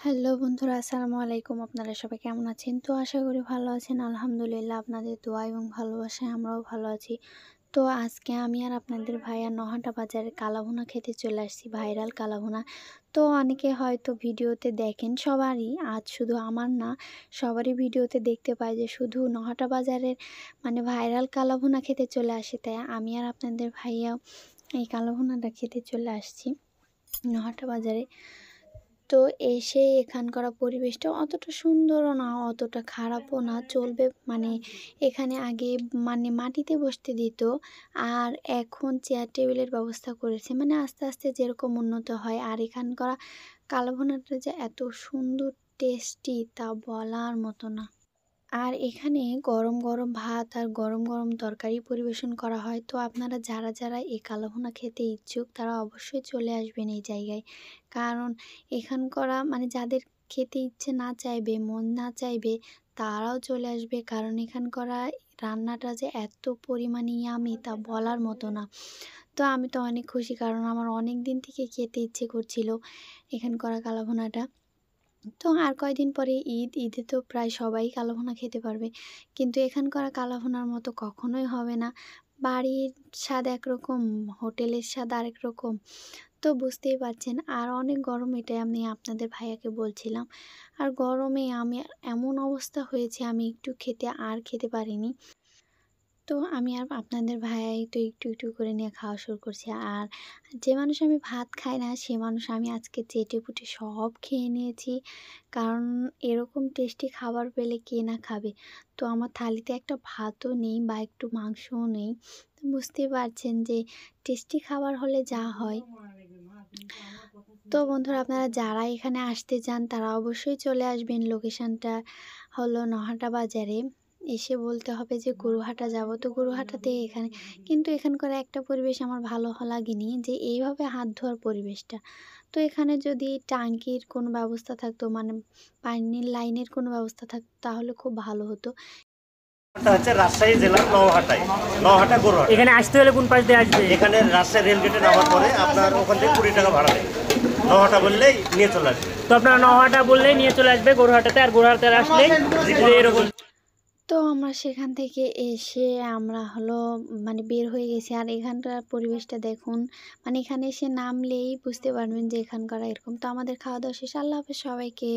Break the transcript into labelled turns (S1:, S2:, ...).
S1: Hello বন্ধুরা, আসসালামু আলাইকুম। আপনারা সবাই কেমন আছেন? তো আশা করি ভালো আছেন। আলহামদুলিল্লাহ, আপনাদের দোয়া এবং ভালোবাসায় আমরাও ভালো আছি। তো আজকে আমি আর আপনাদের ভাইয়া নহাটা বাজারে কালাভুনা খেতে চলে আসছি, ভাইরাল কালাভুনা। তো অনেকে হয়তো ভিডিওতে দেখেন, সবারই, আজ শুধু আমার না, সবারই ভিডিওতে দেখতে পাই যে শুধু নহাটা বাজারের ভাইরাল কালাভুনা খেতে চলে আসে। তাই আমি আর আপনাদের ভাইয়াও এই কালাভুনাটা খেতে চলে আসছি নহাটা বাজারে। তো এসে এখানকার পরিবেশটা অতটা সুন্দরও না, অতটা খারাপও না, চলবে। এখানে আগে মাটিতে বসতে দিত, আর এখন চেয়ার টেবিলের ব্যবস্থা করেছে। আস্তে আস্তে যেরকম উন্নত হয়। আর এখানকার কালাভুনাটা যে এত সুন্দর টেস্টি তা বলার মতো না। আর এখানে গরম গরম ভাত আর গরম গরম তরকারি পরিবেশন করা হয়। তো আপনারা যারা এই কালাভুনা খেতে ইচ্ছুক তারা অবশ্যই চলে আসবেন এই জায়গায়। কারণ এখানকার যাদের খেতে ইচ্ছে না চাইবে, মন না চাইবে, তারাও চলে আসবে। কারণ এখানকার রান্নাটা যে এত পরিমাণে ইয়ামি তা বলার মতো না। তো আমি তো অনেক খুশি, কারণ আমার অনেক দিন থেকে খেতে ইচ্ছে করছিল এখানকার কালাভুনাটা। তো আর কয়দিন পরে ঈদ, ঈদে তো প্রায় সবাই কালাভুনা খেতে পারবে। কিন্তু এখানকার কালাভুনার মতো কখনোই হবে না। বাড়ির স্বাদ একরকম, হোটেলের স্বাদ আরেক রকম। তো বুঝতেই পারছেন। আর অনেক গরম, এটাই আমি আপনাদের ভাইয়াকে বলছিলাম। আর গরমে আমি এমন অবস্থা হয়েছে, আমি একটু খেতে পারিনি। তো আমি আর আপনাদের ভাইয়াই তো একটু করে নিয়ে খাওয়া শুরু করছি। আর যে মানুষ আমি ভাত খাই না, সে মানুষ আমি আজকে চেটেপুটে সব খেয়ে নিয়েছি। কারণ এরকম টেস্টি খাবার পেলে কে না খাবে। তো আমার থালিতে একটা ভাতও নেই বা একটু মাংসও নেই। তো বুঝতেই পারছেন যে টেস্টি খাবার হলে যা হয়। তো বন্ধুরা, আপনারা যারা এখানে আসতে চান তারা অবশ্যই চলে আসবেন। লোকেশনটা হলো নহাটা বাজারে। এসে বলতে হবে যে গরুহাটা যাব, তো গরুহাটাতে এখানে। কিন্তু এখানকার একটা পরিবেশ আমার ভালো লাগেনি, যে এইভাবে হাত ধোয়ার পরিবেশটা। তো এখানে যদি টাঙ্কির কোনো ব্যবস্থা থাকতো, পানির লাইনের কোনো ব্যবস্থা থাকতো, তাহলে খুব ভালো হতো।
S2: হচ্ছে রাজশাহী জেলার নওহাটায়, নওহাটা গরুহাট।
S3: এখানে আসতে হলে কোন পাশ দিয়ে আসবে?
S2: এখানে রাজশাহী রেল গেটে নামার পরে আপনার ওখান থেকে 20 টাকা ভাড়া নেই। নওহাটা বললেই নিয়ে চলে আসবে।
S3: তো আপনারা নওহাটা বললেই নিয়ে চলে আসবে গরুহাটাতে, আর গরুহাটাতে আসলে এরকম।
S1: তো আমরা সেখান থেকে এসে আমরা হলো বের হয়ে গেছি। আর এখানকার পরিবেশটা দেখুন, এখানে এসে নামলেই বুঝতে পারবেন যে এখানকার এরকম। তো আমাদের খাওয়া দাওয়া শেষ। আল্লাহ হাফেজ সবাইকে।